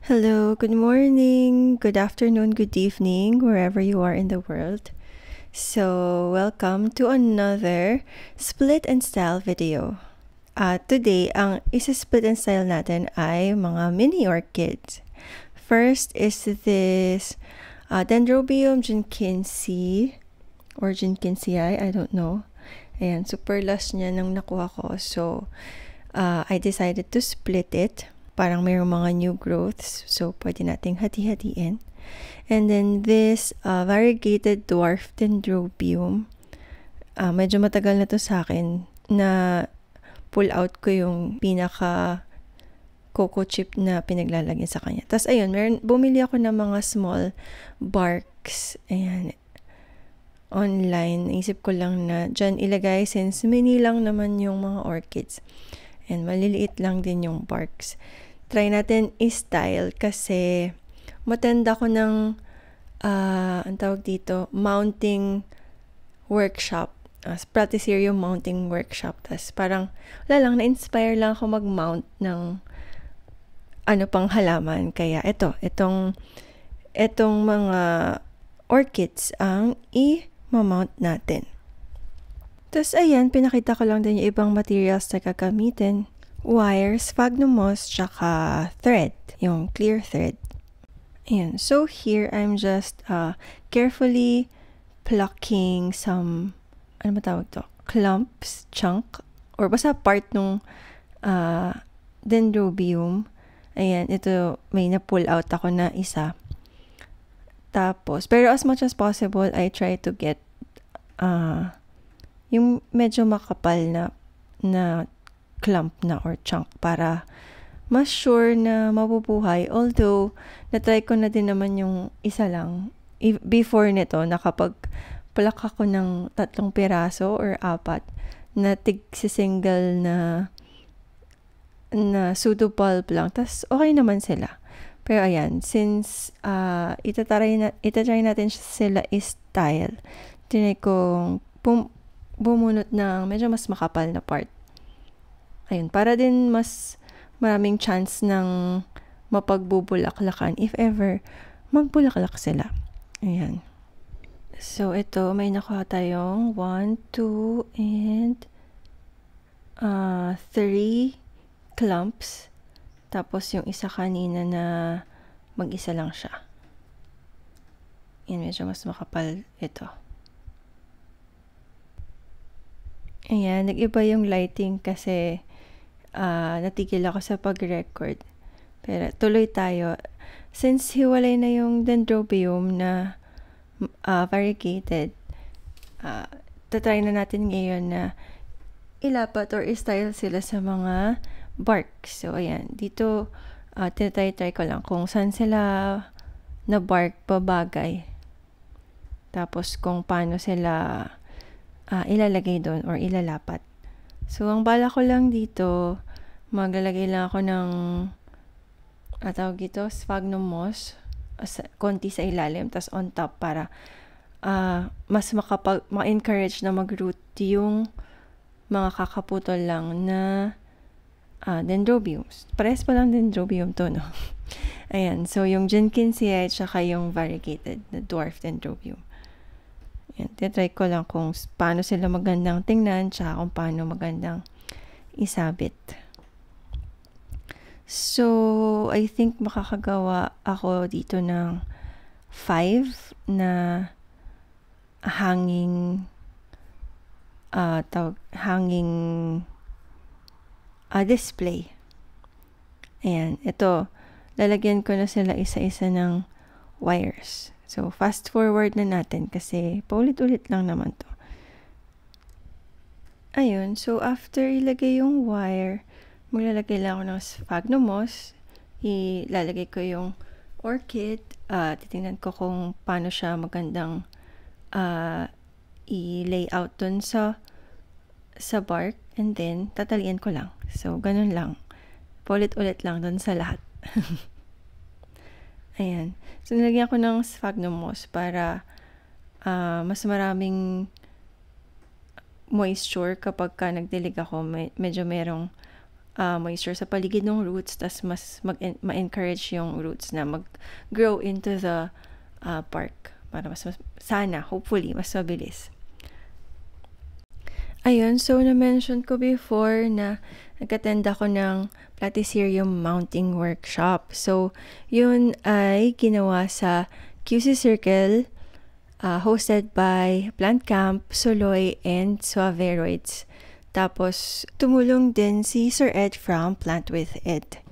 Hello, good morning, good afternoon, good evening, wherever you are in the world. So, welcome to another Split and Style video. Today, ang isa-split and style natin ay mga mini orchids. First is this Dendrobium Jenkinsey or Jenkinsey, I don't know. Ayan, super lush niya nang nakuha ko. So, I decided to split it. Parang mayroong mga new growths. So, pwede nating hati-hatiin. And then this variegated dwarf dendrobium. Medyo matagal na to sa akin na pull out ko yung pinaka coco chip na pinaglalagyan sa kanya. Tapos ayun, bumili ako ng mga small barks. Ayan. Online. Naisip ko lang na dyan ilagay since mini lang naman yung mga orchids. And maliliit lang din yung barks. Try natin i-style kasi matenda ko ng ang tawag dito, mounting workshop. Platycerium mounting workshop. Tapos parang, wala lang, na-inspire lang ako mag-mount ng ano pang halaman. Kaya itong mga orchids ang i-mount natin. Tapos ayan, pinakita ko lang din yung ibang materials na gagamitin. Wires, sphagnum moss, tsaka thread, yung clear thread. Ayan. So here, I'm just carefully plucking some, ano matawag to? Clumps, chunk, or basta part nung dendrobium. Ayan, ito, may na-pull out ako na isa. Tapos, pero as much as possible, I try to get yung medyo makapal na clump na or chunk para mas sure na mabubuhay. Although, natry ko na din naman yung isa lang. Before nito, nakapag-pluck ako ng 3 piraso or 4 na tig-single na pseudopulp lang. Tapos, okay naman sila. Pero ayan, since itatry natin sila i-style, tinay kong bumunot ng medyo mas makapal na part. Ayun, para din mas maraming chance ng mapagbubulaklakan if ever magbulaklak sila. Ayan. So, ito, may nakuha tayong 1, 2, and 3 clumps. Tapos, yung isa kanina na mag-isa lang siya. Ayan, medyo mas makapal ito. Ayan, nag-iba yung lighting kasi natigil ako sa pag-record. Pero tuloy tayo. Since hiwalay na yung dendrobium na variegated, tatry na natin ngayon na ilapat or style sila sa mga barks. So, ayan. Dito, tinatry ko lang kung saan sila na bark babagay. Tapos, kung paano sila ilalagay doon or ilalapat. So, ang bala ko lang dito, maglalagay lang ako ng tawag ito, sphagnum moss, konti sa ilalim, tas on top para mas ma-encourage na mag-root yung mga kakaputol lang na dendrobiums. Pares pa lang dendrobium to, no? Ayan, so yung Jenkinsey at saka yung variegated na dwarf dendrobium. Yan, titry ko lang kung paano sila magandang tingnan tsaka kung paano magandang isabit. So, I think makakagawa ako dito ng 5 na hanging display. Ayan, ito, lalagyan ko na sila isa-isa ng wires. So, fast forward na natin kasi paulit-ulit lang naman to. Ayun, so after ilagay yung wire, maglalagay lang ako ng sphagnum moss. Ilalagay ko yung orchid. Titingnan ko kung paano siya magandang i-layout dun sa bark. And then, tatalian ko lang. So, ganun lang. Paulit-ulit lang dun sa lahat. Ayan. So, nilagyan ko ng sphagnum moss para mas maraming moisture kapag ka nagdilig ako. Medyo merong moisture sa paligid ng roots, tas mas ma-encourage yung roots na mag-grow into the bark para sana, hopefully, mas mabilis. Ayun, so na-mention ko before na nag-attend ako ng Platycerium mounting workshop. So, yun ay ginawa sa QC Circle, hosted by Plant Camp, Soloy, and Suaveroids. Tapos, tumulong din si Sir Ed from Plant with Ed.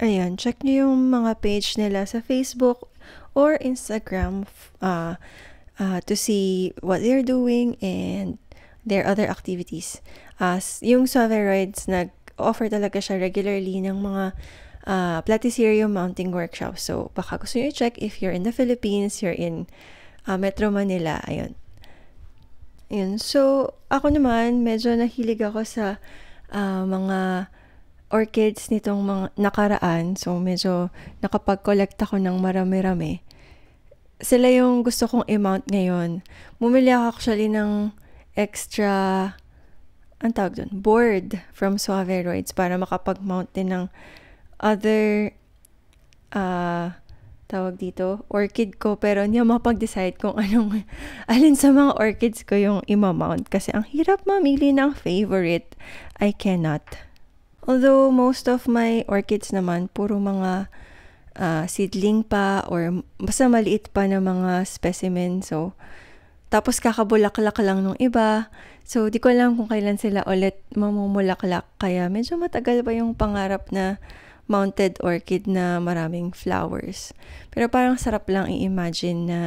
Ayan, check nyo yung mga page nila sa Facebook or Instagram to see what they're doing and their other activities. Yung Suaveroids, nag-offer talaga siya regularly ng mga Platycerium mounting workshops. So, baka gusto nyo i-check if you're in the Philippines, you're in Metro Manila. Ayun. So, ako naman, medyo nahilig ako sa mga orchids nitong mga nakaraan. So, medyo nakapag-collect ako ng marami-rami. Sila yung gusto kong i-mount ngayon. Bumili ako actually ng extra, board from Suaveroids para makapag-mount din ng other, orchid ko. Pero hindi ako makapag-decide kung alin sa mga orchids ko yung ima-mount. Kasi ang hirap mamili ng favorite. I cannot. Although most of my orchids naman, puro mga seedling pa or basta maliit pa na mga specimen. So, tapos kakabulaklak lang nung iba. So, di ko alam kung kailan sila ulit mamumulaklak. Kaya medyo matagal pa yung pangarap na mounted orchid na maraming flowers. Pero parang sarap lang i-imagine na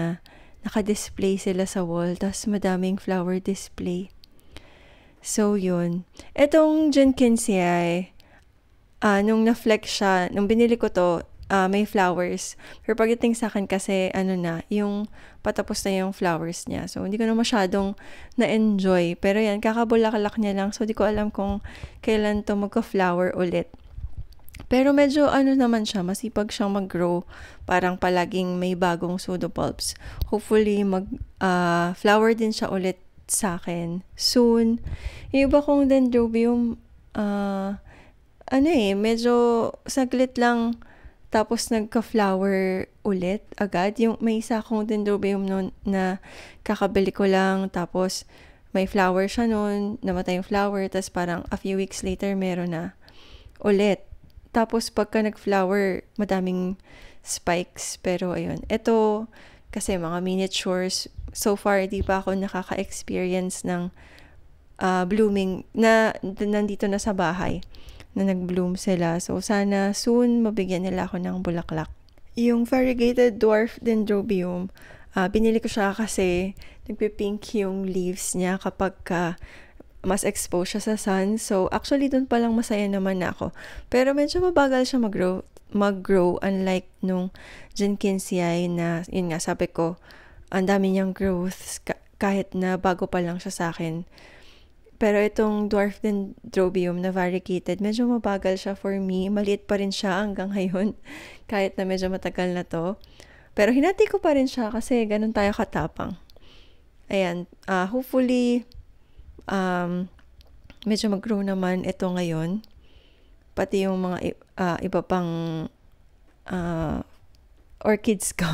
naka-display sila sa wall, tapos madaming flower display. So, yun. Etong Jenkinsiae, nung na-flex siya, nung binili ko to, may flowers. Pero pagdating sa akin kasi, yung patapos na yung flowers niya. So, hindi ko na masyadong na-enjoy. Pero yan, kakabulaklak niya lang. So, di ko alam kung kailan to magka-flower ulit. Pero medyo naman siya, masipag siyang mag-grow. Parang palaging may bagong pseudobulbs. Hopefully, flower din siya ulit sa akin soon. Yung iba kong dendrobium, medyo saglit lang tapos nagka-flower ulit agad. Yung may isa akong dendrobium noon na kakabili ko lang, tapos may flower siya noon, namatay yung flower, tapos parang a few weeks later meron na ulit. Tapos pagka nag-flower, madaming spikes. Pero ayun, ito kasi mga miniatures, so far di pa ako nakaka-experience ng blooming na nandito na sa bahay na nag-bloom sila. So, sana soon mabigyan nila ako ng bulaklak. Yung variegated dwarf dendrobium, binili ko siya kasi nagpipink yung leaves niya kapag mas exposed siya sa sun. So, actually, dun palang masaya naman na ako. Pero medyo mabagal siya mag-grow unlike nung Jenkinsiae na, yun nga, sabi ko, ang dami niyang growths kahit na bago pa lang siya sa akin. Pero itong dwarf dendrobium na variegated, medyo mabagal siya for me. Maliit pa rin siya hanggang ngayon, kahit na medyo matagal na to. Pero hinati ko pa rin siya kasi ganun tayo katapang. Ayan, hopefully, medyo mag-grow naman ito ngayon. Pati yung mga iba pang orchids ko.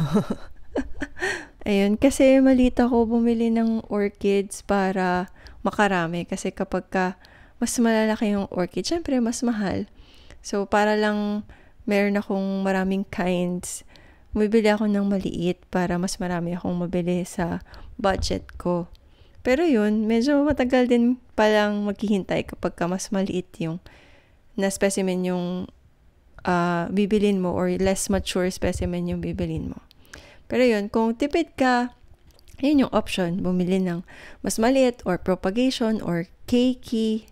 Ayun, kasi maliit ako bumili ng orchids para makarami. Kasi kapag mas malalaki yung orchid, syempre mas mahal. So, para lang meron akong maraming kinds, bumibili ako ng maliit para mas marami akong mabili sa budget ko. Pero yun, medyo matagal din palang maghihintay kapag mas maliit yung na specimen yung bibilin mo or less mature specimen yung bibilin mo. Pero yun, kung tipid ka, yun yung option. Bumili ng mas maliit or propagation or keiki.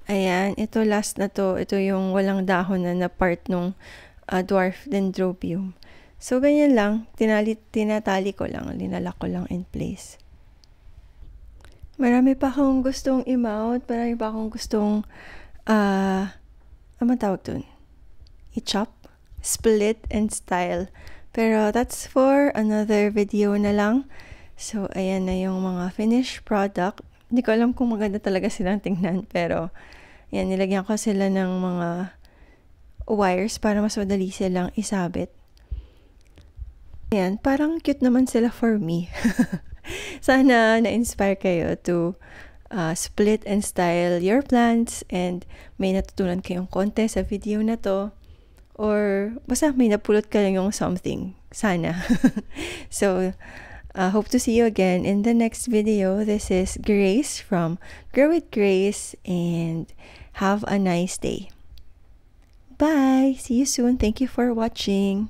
Ayan, ito last na to. Ito yung walang dahon na part nung dwarf dendrobium. So, ganyan lang. Tinatali ko lang. Linalak ko lang in place. Marami pa akong gustong i-mount. Marami pa akong gustong tawag dun? I-chop, split, and style. Pero that's for another video na lang. So, ayan na yung mga finished product. Hindi ko alam kung maganda talaga silang tingnan, pero yan, nilagyan ko sila ng mga wires para mas madali silang isabit. Ayan, parang cute naman sila for me. Sana na-inspire kayo to split and style your plants and may natutunan kayong konti sa video na to. Or basta may napulot kayong something. Sana. So, hope to see you again in the next video. This is Grace from Grow with Grace, and have a nice day. Bye! See you soon. Thank you for watching.